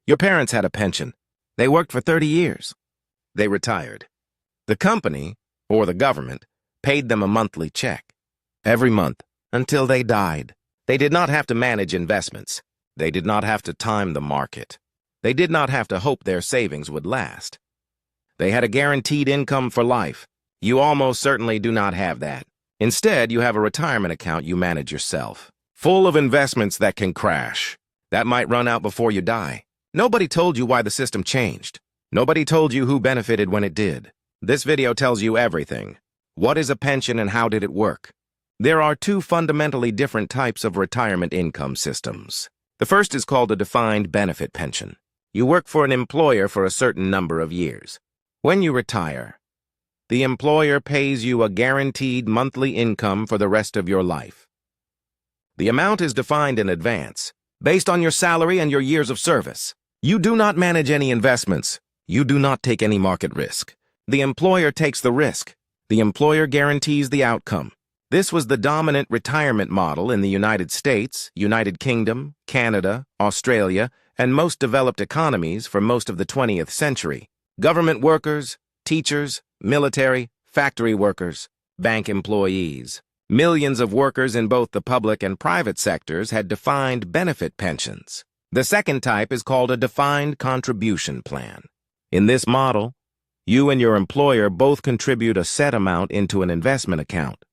Your parents had a pension. They worked for 30 years. They retired. The company, or the government, paid them a monthly check every month until they died. They did not have to manage investments. They did not have to time the market. They did not have to hope their savings would last. They had a guaranteed income for life. You almost certainly do not have that. Instead, you have a retirement account you manage yourself, full of investments that can crash, that might run out before you die. Nobody told you why the system changed. Nobody told you who benefited when it did. This video tells you everything. What is a pension and how did it work? There are two fundamentally different types of retirement income systems. The first is called a defined benefit pension. You work for an employer for a certain number of years. When you retire, the employer pays you a guaranteed monthly income for the rest of your life. The amount is defined in advance, based on your salary and your years of service. You do not manage any investments. You do not take any market risk. The employer takes the risk. The employer guarantees the outcome. This was the dominant retirement model in the United States, United Kingdom, Canada, Australia, and most developed economies for most of the 20th century. Government workers, teachers, military, factory workers, bank employees. Millions of workers in both the public and private sectors had defined benefit pensions. The second type is called a defined contribution plan. In this model, you and your employer both contribute a set amount into an investment account.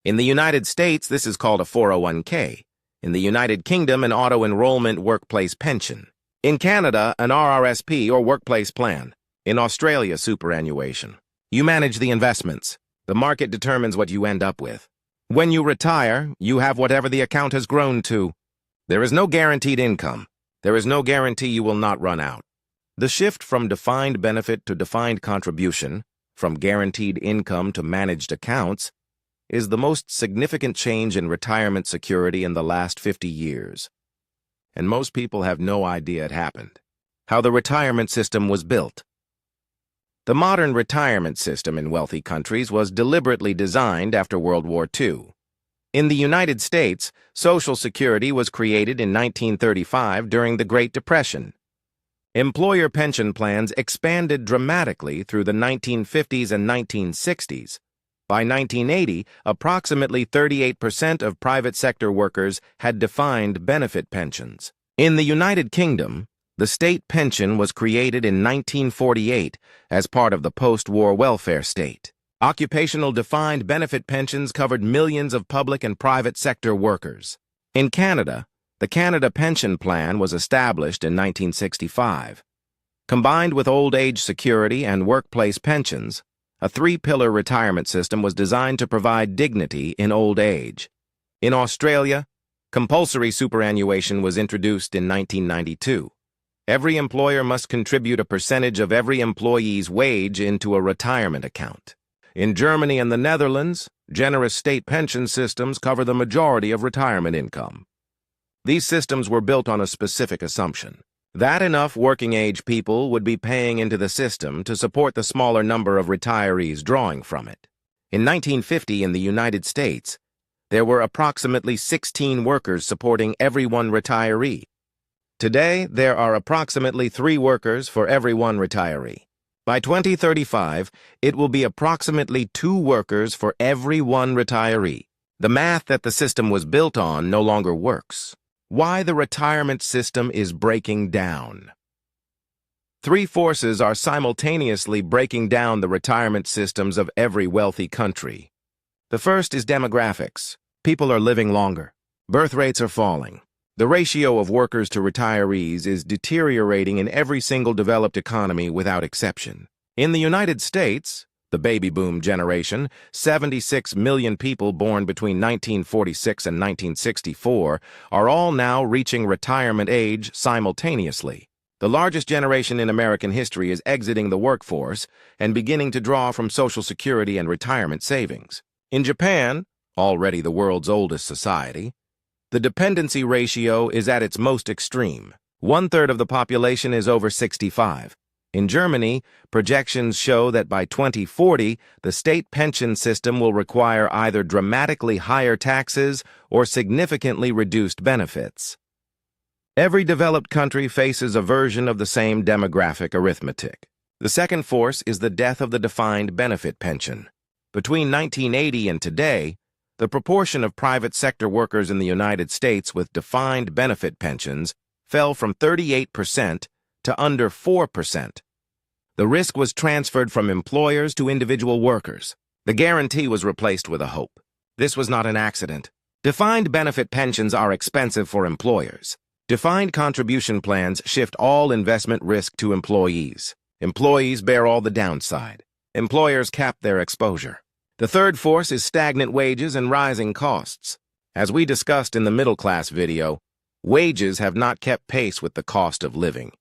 In the United States, this is called a 401k. In the United Kingdom, an auto-enrollment workplace pension. In Canada, an RRSP or workplace plan. In Australia, superannuation. You manage the investments. The market determines what you end up with. When you retire, you have whatever the account has grown to. There is no guaranteed income. There is no guarantee you will not run out. The shift from defined benefit to defined contribution, from guaranteed income to managed accounts, is the most significant change in retirement security in the last 50 years. And most people have no idea it happened. How the retirement system was built. The modern retirement system in wealthy countries was deliberately designed after World War II. In the United States, Social Security was created in 1935 during the Great Depression. Employer pension plans expanded dramatically through the 1950s and 1960s. By 1980, approximately 38% of private sector workers had defined benefit pensions. In the United Kingdom, the state pension was created in 1948 as part of the post-war welfare state. Occupational defined benefit pensions covered millions of public and private sector workers. In Canada, the Canada Pension Plan was established in 1965. Combined with old age security and workplace pensions, a three-pillar retirement system was designed to provide dignity in old age. In Australia, compulsory superannuation was introduced in 1992. Every employer must contribute a percentage of every employee's wage into a retirement account. In Germany and the Netherlands, generous state pension systems cover the majority of retirement income. These systems were built on a specific assumption, that enough working-age people would be paying into the system to support the smaller number of retirees drawing from it. In 1950 in the United States, there were approximately 16 workers supporting every one retiree. Today, there are approximately 3 workers for every one retiree. By 2035, it will be approximately 2 workers for every one retiree. The math that the system was built on no longer works. Why the retirement system is breaking down. 3 forces are simultaneously breaking down the retirement systems of every wealthy country. The first is demographics. People are living longer. Birth rates are falling. The ratio of workers to retirees is deteriorating in every single developed economy without exception. In the United States, the baby boom generation, 76 million people born between 1946 and 1964, are all now reaching retirement age simultaneously. The largest generation in American history is exiting the workforce and beginning to draw from Social Security and retirement savings. In Japan, already the world's oldest society, the dependency ratio is at its most extreme. 1/3 of the population is over 65. In Germany, projections show that by 2040, the state pension system will require either dramatically higher taxes or significantly reduced benefits. Every developed country faces a version of the same demographic arithmetic. The second force is the death of the defined benefit pension. Between 1980 and today, the proportion of private sector workers in the United States with defined benefit pensions fell from 38% to under 4%. The risk was transferred from employers to individual workers. The guarantee was replaced with a hope. This was not an accident. Defined benefit pensions are expensive for employers. Defined contribution plans shift all investment risk to employees. Employees bear all the downside. Employers cap their exposure. The third force is stagnant wages and rising costs. As we discussed in the middle class video, wages have not kept pace with the cost of living.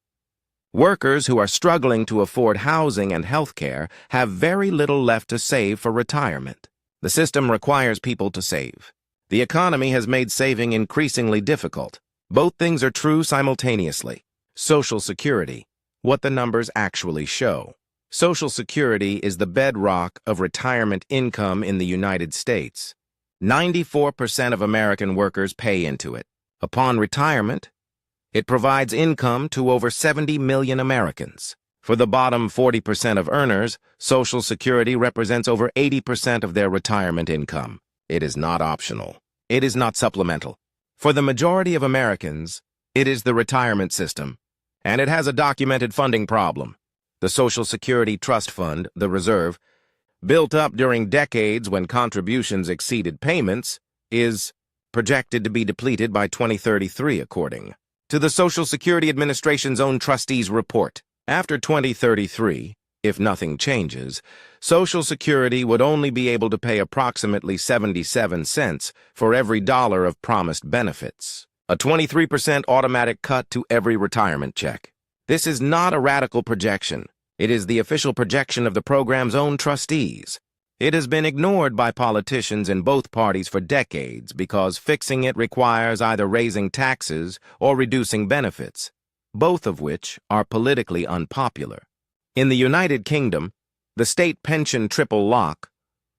Workers who are struggling to afford housing and health care have very little left to save for retirement. The system requires people to save. The economy has made saving increasingly difficult. Both things are true simultaneously. Social Security, what the numbers actually show. Social Security is the bedrock of retirement income in the United States. 94% of American workers pay into it. Upon retirement, it provides income to over 70 million Americans. For the bottom 40% of earners, Social Security represents over 80% of their retirement income. It is not optional. It is not supplemental. For the majority of Americans, it is the retirement system, and it has a documented funding problem. The Social Security Trust Fund, the reserve, built up during decades when contributions exceeded payments, is projected to be depleted by 2033, according to the Social Security Administration's own trustees' report. After 2033, if nothing changes, Social Security would only be able to pay approximately 77 cents for every dollar of promised benefits, a 23% automatic cut to every retirement check. This is not a radical projection. It is the official projection of the program's own trustees. It has been ignored by politicians in both parties for decades because fixing it requires either raising taxes or reducing benefits, both of which are politically unpopular. In the United Kingdom, the state pension triple lock,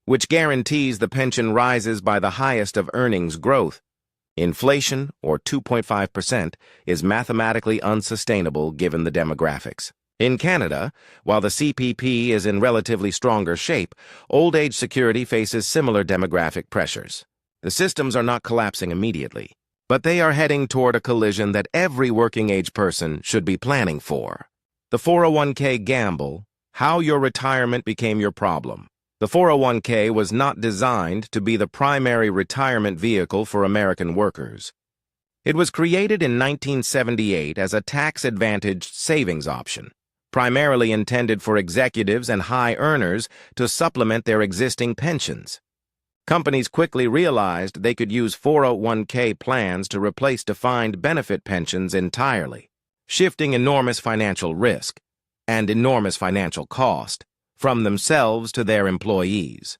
which guarantees the pension rises by the highest of earnings growth, inflation, or 2.5%, is mathematically unsustainable given the demographics. In Canada, while the CPP is in relatively stronger shape, old-age security faces similar demographic pressures. The systems are not collapsing immediately, but they are heading toward a collision that every working-age person should be planning for. The 401k gamble, how your retirement became your problem. The 401k was not designed to be the primary retirement vehicle for American workers. It was created in 1978 as a tax-advantaged savings option, primarily intended for executives and high earners to supplement their existing pensions. Companies quickly realized they could use 401k plans to replace defined benefit pensions entirely, shifting enormous financial risk and enormous financial cost from themselves to their employees.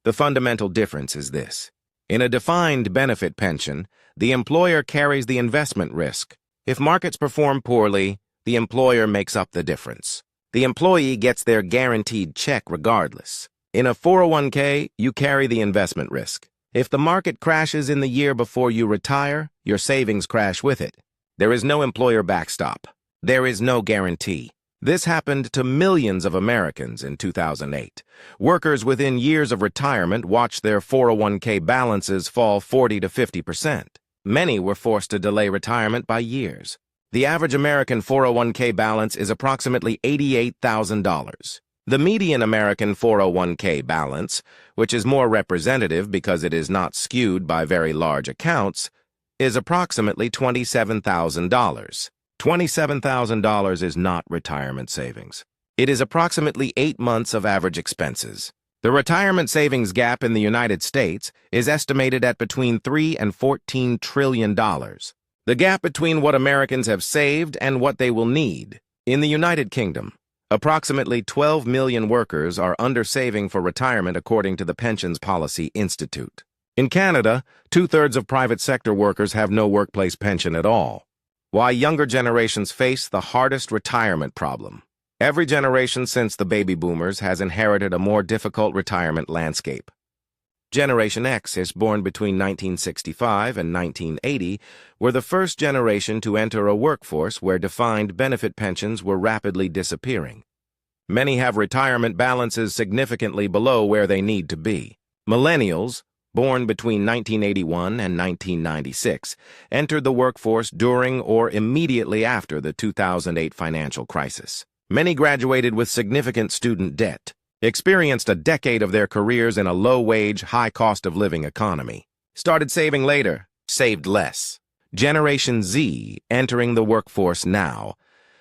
The fundamental difference is this. In a defined benefit pension, the employer carries the investment risk. If markets perform poorly, the employer makes up the difference. The employee gets their guaranteed check regardless. In a 401k, you carry the investment risk. If the market crashes in the year before you retire, your savings crash with it. There is no employer backstop. There is no guarantee. This happened to millions of Americans in 2008. Workers within years of retirement watched their 401k balances fall 40 to 50%. Many were forced to delay retirement by years. The average American 401k balance is approximately $88,000. The median American 401k balance, which is more representative because it is not skewed by very large accounts, is approximately $27,000. $27,000 is not retirement savings. It is approximately 8 months of average expenses. The retirement savings gap in the United States is estimated at between $3 and $14 trillion. The gap between what Americans have saved and what they will need. In the United Kingdom, approximately 12 million workers are under-saving for retirement according to the Pensions Policy Institute. In Canada, 2/3 of private sector workers have no workplace pension at all. Why younger generations face the hardest retirement problem. Every generation since the baby boomers has inherited a more difficult retirement landscape. Generation X is born between 1965 and 1980, were the first generation to enter a workforce where defined benefit pensions were rapidly disappearing. Many have retirement balances significantly below where they need to be. Millennials, born between 1981 and 1996, entered the workforce during or immediately after the 2008 financial crisis. Many graduated with significant student debt, experienced a decade of their careers in a low-wage, high-cost-of-living economy, started saving later, saved less. Generation Z, entering the workforce now,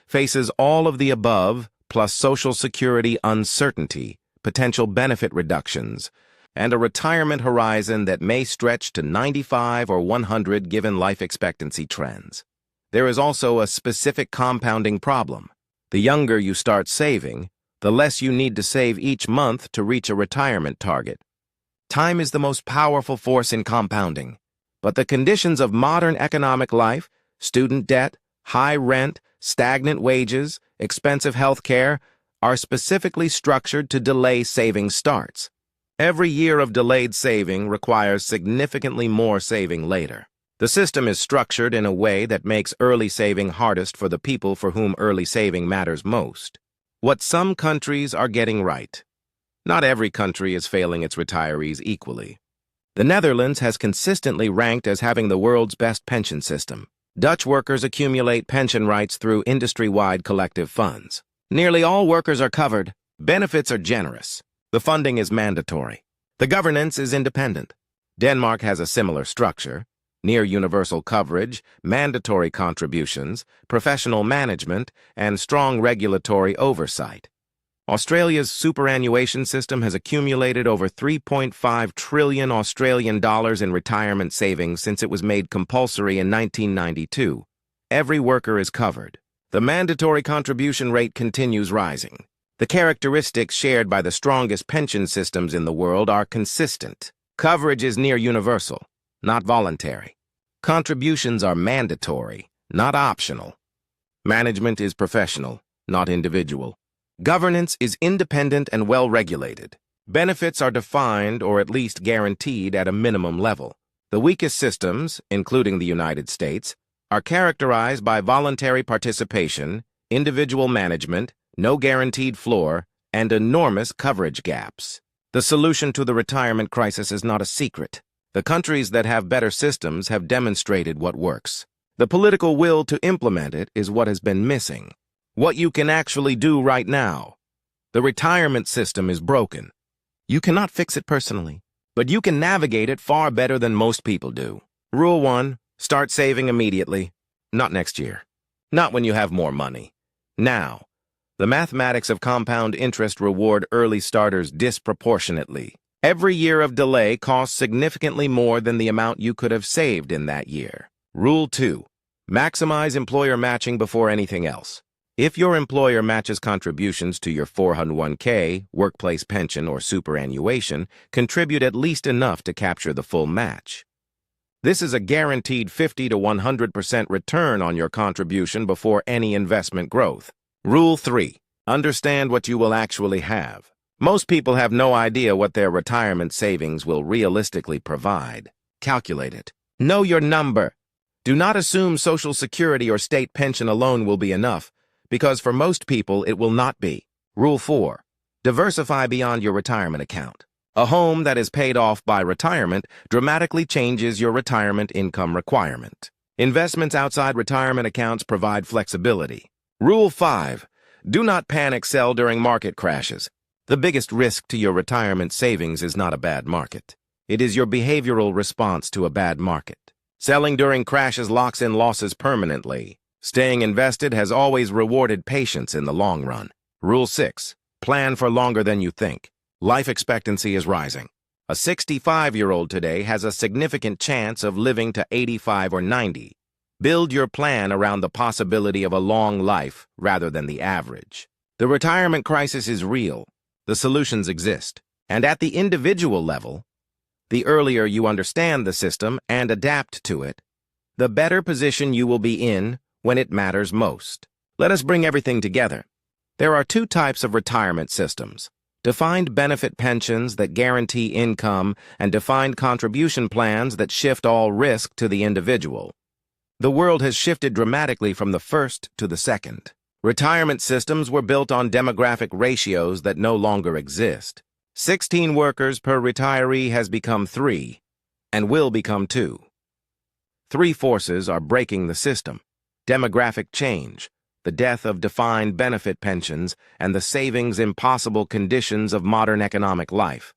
faces all of the above, plus Social Security uncertainty, potential benefit reductions, and a retirement horizon that may stretch to 95 or 100 given life expectancy trends. There is also a specific compounding problem. The younger you start saving, the less you need to save each month to reach a retirement target. Time is the most powerful force in compounding, but the conditions of modern economic life, student debt, high rent, stagnant wages, expensive health care, are specifically structured to delay saving starts. Every year of delayed saving requires significantly more saving later. The system is structured in a way that makes early saving hardest for the people for whom early saving matters most. What some countries are getting right. Not every country is failing its retirees equally. The Netherlands has consistently ranked as having the world's best pension system. Dutch workers accumulate pension rights through industry-wide collective funds. Nearly all workers are covered. Benefits are generous. The funding is mandatory. The governance is independent. Denmark has a similar structure: near universal coverage, mandatory contributions, professional management, and strong regulatory oversight. Australia's superannuation system has accumulated over 3.5 trillion Australian dollars in retirement savings since it was made compulsory in 1992. Every worker is covered. The mandatory contribution rate continues rising. The characteristics shared by the strongest pension systems in the world are consistent. Coverage is near universal, not voluntary. Contributions are mandatory, not optional. Management is professional, not individual. Governance is independent and well-regulated. Benefits are defined or at least guaranteed at a minimum level. The weakest systems, including the United States, are characterized by voluntary participation, individual management, no guaranteed floor, and enormous coverage gaps. The solution to the retirement crisis is not a secret. The countries that have better systems have demonstrated what works. The political will to implement it is what has been missing. What you can actually do right now. The retirement system is broken. You cannot fix it personally, but you can navigate it far better than most people do. Rule 1, start saving immediately. Not next year. Not when you have more money. Now. The mathematics of compound interest reward early starters disproportionately. Every year of delay costs significantly more than the amount you could have saved in that year. Rule 2. Maximize employer matching before anything else. If your employer matches contributions to your 401k, workplace pension, or superannuation, contribute at least enough to capture the full match. This is a guaranteed 50 to 100% return on your contribution before any investment growth. Rule 3. Understand what you will actually have. Most people have no idea what their retirement savings will realistically provide. Calculate it. Know your number. Do not assume Social Security or state pension alone will be enough, because for most people it will not be. Rule 4. Diversify beyond your retirement account. A home that is paid off by retirement dramatically changes your retirement income requirement. Investments outside retirement accounts provide flexibility. Rule 5. Do not panic sell during market crashes. The biggest risk to your retirement savings is not a bad market. It is your behavioral response to a bad market. Selling during crashes locks in losses permanently. Staying invested has always rewarded patience in the long run. Rule 6. Plan for longer than you think. Life expectancy is rising. A 65-year-old today has a significant chance of living to 85 or 90. Build your plan around the possibility of a long life rather than the average. The retirement crisis is real. The solutions exist. And at the individual level, the earlier you understand the system and adapt to it, the better position you will be in when it matters most. Let us bring everything together. There are two types of retirement systems: Defined benefit pensions that guarantee income, and defined contribution plans that shift all risk to the individual. The world has shifted dramatically from the first to the second. Retirement systems were built on demographic ratios that no longer exist. 16 workers per retiree has become 3, and will become 2. 3 forces are breaking the system: demographic change, the death of defined benefit pensions, and the savings impossible conditions of modern economic life.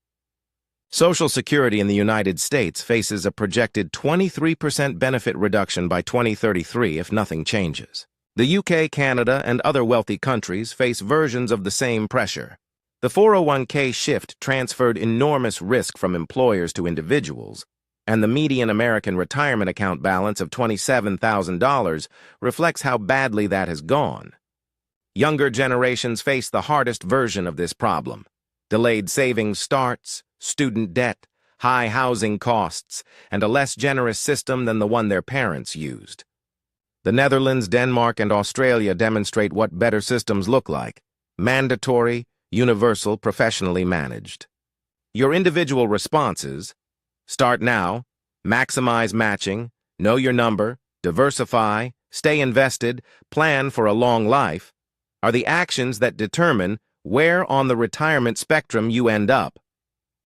Social Security in the United States faces a projected 23% benefit reduction by 2033 if nothing changes. The UK, Canada, and other wealthy countries face versions of the same pressure. The 401k shift transferred enormous risk from employers to individuals, and the median American retirement account balance of $27,000 reflects how badly that has gone. Younger generations face the hardest version of this problem: delayed savings starts, student debt, high housing costs, and a less generous system than the one their parents used. The Netherlands, Denmark, and Australia demonstrate what better systems look like: mandatory, universal, professionally managed. Your individual responses: start now, maximize matching, know your number, diversify, stay invested, plan for a long life, are the actions that determine where on the retirement spectrum you end up.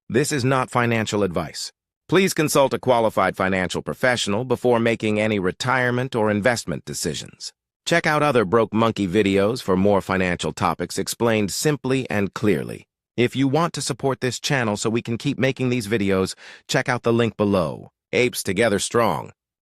This is not financial advice. Please consult a qualified financial professional before making any retirement or investment decisions. Check out other Broke Monkey videos for more financial topics explained simply and clearly. If you want to support this channel so we can keep making these videos, check out the link below. Apes together strong.